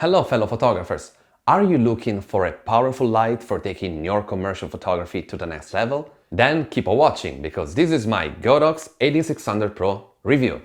Hello fellow photographers! Are you looking for a powerful light for taking your commercial photography to the next level? Then keep on watching because this is my Godox AD600Pro review.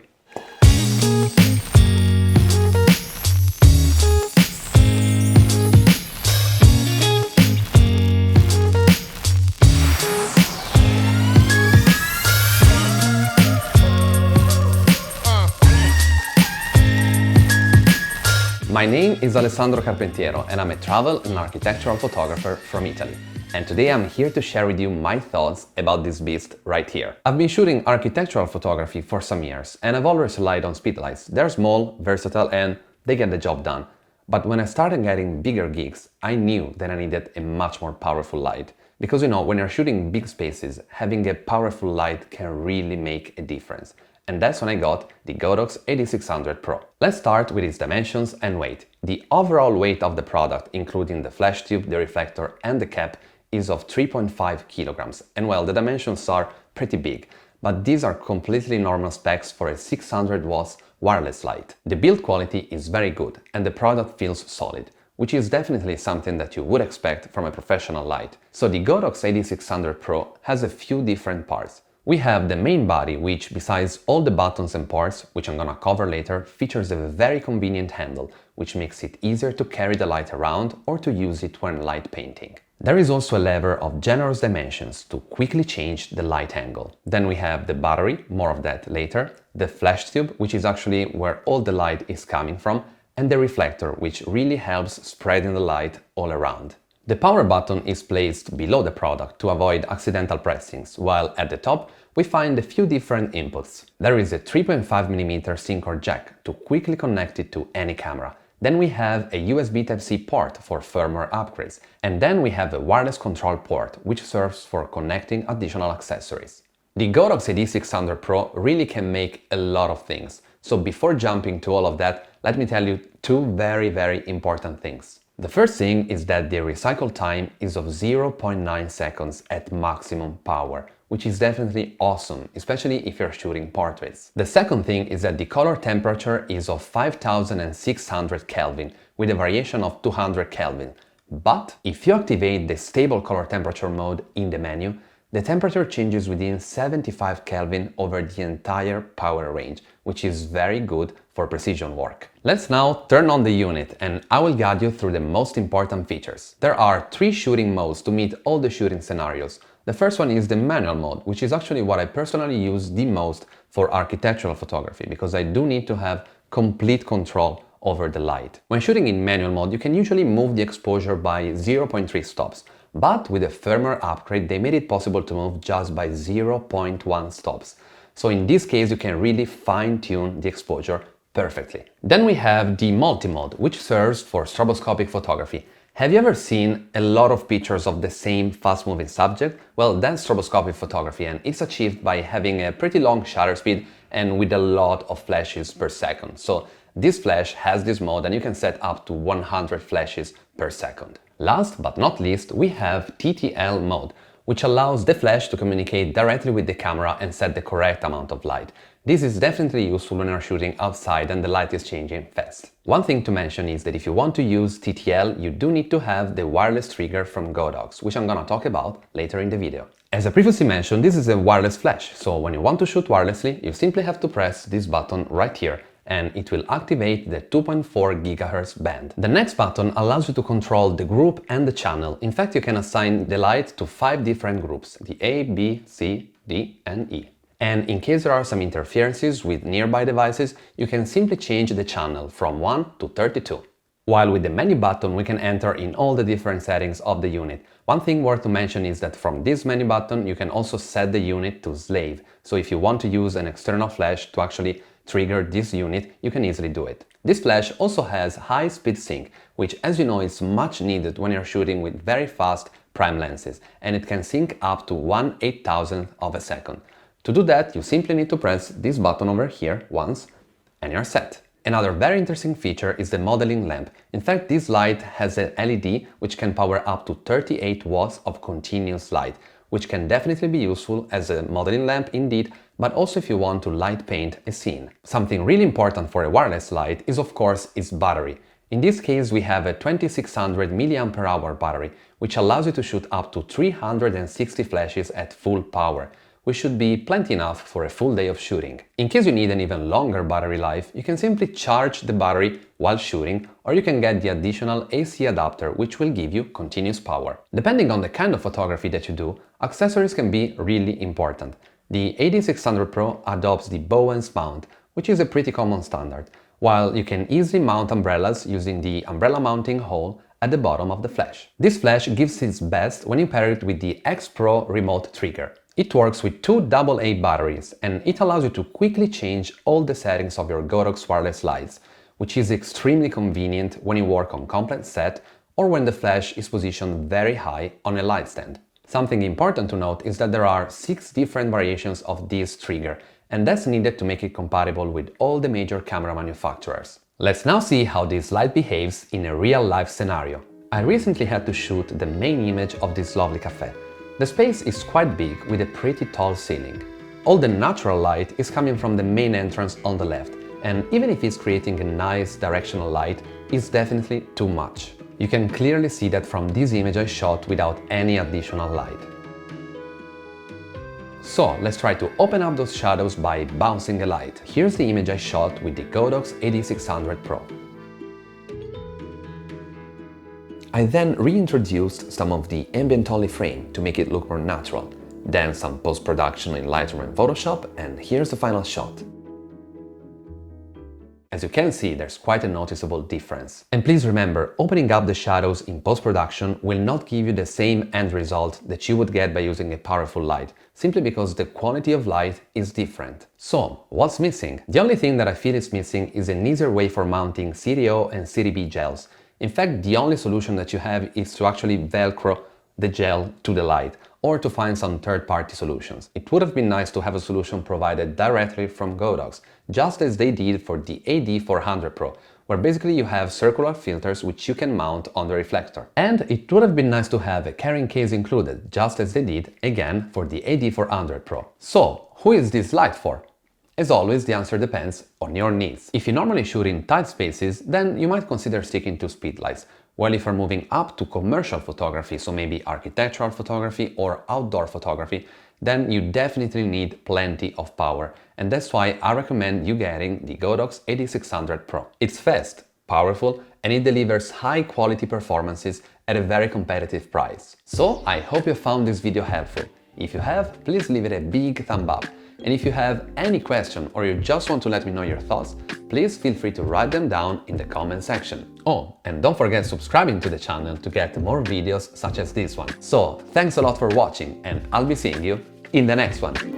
My name is Alessandro Carpentiero and I'm a travel and architectural photographer from Italy. And today I'm here to share with you my thoughts about this beast right here. I've been shooting architectural photography for some years and I've always relied on speedlights. They're small, versatile and they get the job done. But when I started getting bigger gigs, I knew that I needed a much more powerful light. Because when you're shooting big spaces, having a powerful light can really make a difference. And that's when I got the Godox AD600Pro. Let's start with its dimensions and weight. The overall weight of the product, including the flash tube, the reflector and the cap, is of 3.5 kilograms. And well, the dimensions are pretty big, but these are completely normal specs for a 600 watts wireless light. The build quality is very good and the product feels solid, which is definitely something that you would expect from a professional light. So the Godox AD600Pro has a few different parts. We have the main body, which besides all the buttons and parts, which I'm gonna cover later, features a very convenient handle, which makes it easier to carry the light around or to use it when light painting. There is also a lever of generous dimensions to quickly change the light angle. Then we have the battery, more of that later, the flash tube, which is actually where all the light is coming from, and the reflector, which really helps spreading the light all around. The power button is placed below the product to avoid accidental pressings, while at the top we find a few different inputs. There is a 3.5mm SIM cord jack to quickly connect it to any camera. Then we have a USB Type-C port for firmware upgrades. And then we have a wireless control port, which serves for connecting additional accessories. The Godox AD600Pro really can make a lot of things. So before jumping to all of that, let me tell you two very important things. The first thing is that the recycle time is of 0.9 seconds at maximum power, which is definitely awesome, especially if you're shooting portraits. The second thing is that the color temperature is of 5600 Kelvin with a variation of 200 Kelvin. But if you activate the stable color temperature mode in the menu, the temperature changes within 75 Kelvin over the entire power range, which is very good for precision work. Let's now turn on the unit and I will guide you through the most important features. There are 3 shooting modes to meet all the shooting scenarios. The first one is the manual mode, which is actually what I personally use the most for architectural photography because I do need to have complete control over the light. When shooting in manual mode, you can usually move the exposure by 0.3 stops. But with a firmware upgrade, they made it possible to move just by 0.1 stops. So in this case, you can really fine-tune the exposure perfectly. Then we have the multi-mode, which serves for stroboscopic photography. Have you ever seen a lot of pictures of the same fast-moving subject? Well, that's stroboscopic photography and it's achieved by having a pretty long shutter speed and with a lot of flashes per second. So this flash has this mode and you can set up to 100 flashes per second. Last but not least, we have TTL mode, which allows the flash to communicate directly with the camera and set the correct amount of light. This is definitely useful when you're shooting outside and the light is changing fast. One thing to mention is that if you want to use TTL, you do need to have the wireless trigger from Godox, which I'm gonna talk about later in the video. As I previously mentioned, this is a wireless flash, so when you want to shoot wirelessly, you simply have to press this button right here and it will activate the 2.4 GHz band. The next button allows you to control the group and the channel. In fact, you can assign the light to 5 different groups, the A, B, C, D and E. And in case there are some interferences with nearby devices, you can simply change the channel from 1 to 32. While with the menu button, we can enter in all the different settings of the unit. One thing worth to mention is that from this menu button, you can also set the unit to slave. So if you want to use an external flash to actually trigger this unit, you can easily do it. This flash also has high-speed sync, which as you know is much needed when you're shooting with very fast prime lenses, and it can sync up to 1/8000th of a second. To do that, you simply need to press this button over here once and you're set. Another very interesting feature is the modeling lamp. In fact, this light has an LED which can power up to 38 watts of continuous light, which can definitely be useful as a modeling lamp indeed, but also if you want to light paint a scene. Something really important for a wireless light is of course its battery. In this case, we have a 2600 mAh battery, which allows you to shoot up to 360 flashes at full power, which should be plenty enough for a full day of shooting. In case you need an even longer battery life, you can simply charge the battery while shooting, or you can get the additional AC adapter, which will give you continuous power. Depending on the kind of photography that you do, accessories can be really important. The AD600Pro adopts the Bowens mount, which is a pretty common standard, while you can easily mount umbrellas using the umbrella mounting hole at the bottom of the flash. This flash gives its best when you pair it with the xPro remote trigger. It works with two AA batteries, and it allows you to quickly change all the settings of your Godox wireless lights, which is extremely convenient when you work on complex set or when the flash is positioned very high on a light stand. Something important to note is that there are 6 different variations of this trigger, and that's needed to make it compatible with all the major camera manufacturers. Let's now see how this light behaves in a real-life scenario. I recently had to shoot the main image of this lovely cafe. The space is quite big with a pretty tall ceiling. All the natural light is coming from the main entrance on the left, and even if it's creating a nice directional light, it's definitely too much. You can clearly see that from this image I shot without any additional light. So let's try to open up those shadows by bouncing a light. Here's the image I shot with the Godox AD600Pro. I then reintroduced some of the ambient-only frame to make it look more natural, then some post-production in Lightroom and Photoshop, and here's the final shot. As you can see, there's quite a noticeable difference. And please remember, opening up the shadows in post-production will not give you the same end result that you would get by using a powerful light, simply because the quality of light is different. So, what's missing? The only thing that I feel is missing is an easier way for mounting CDO and CDB gels. In fact, the only solution that you have is to actually Velcro the gel to the light, or to find some third-party solutions. It would have been nice to have a solution provided directly from Godox, just as they did for the AD400Pro, where basically you have circular filters which you can mount on the reflector. And it would have been nice to have a carrying case included, just as they did, again, for the AD400Pro. So, who is this light for? As always, the answer depends on your needs. If you normally shoot in tight spaces, then you might consider sticking to speedlights. While if you're moving up to commercial photography, so maybe architectural photography or outdoor photography, then you definitely need plenty of power. And that's why I recommend you getting the Godox AD600Pro. It's fast, powerful, and it delivers high quality performances at a very competitive price. So I hope you found this video helpful. If you have, please leave it a big thumb up. And if you have any question or you just want to let me know your thoughts, please feel free to write them down in the comment section. Oh, and don't forget subscribing to the channel to get more videos such as this one. So, thanks a lot for watching, and I'll be seeing you in the next one.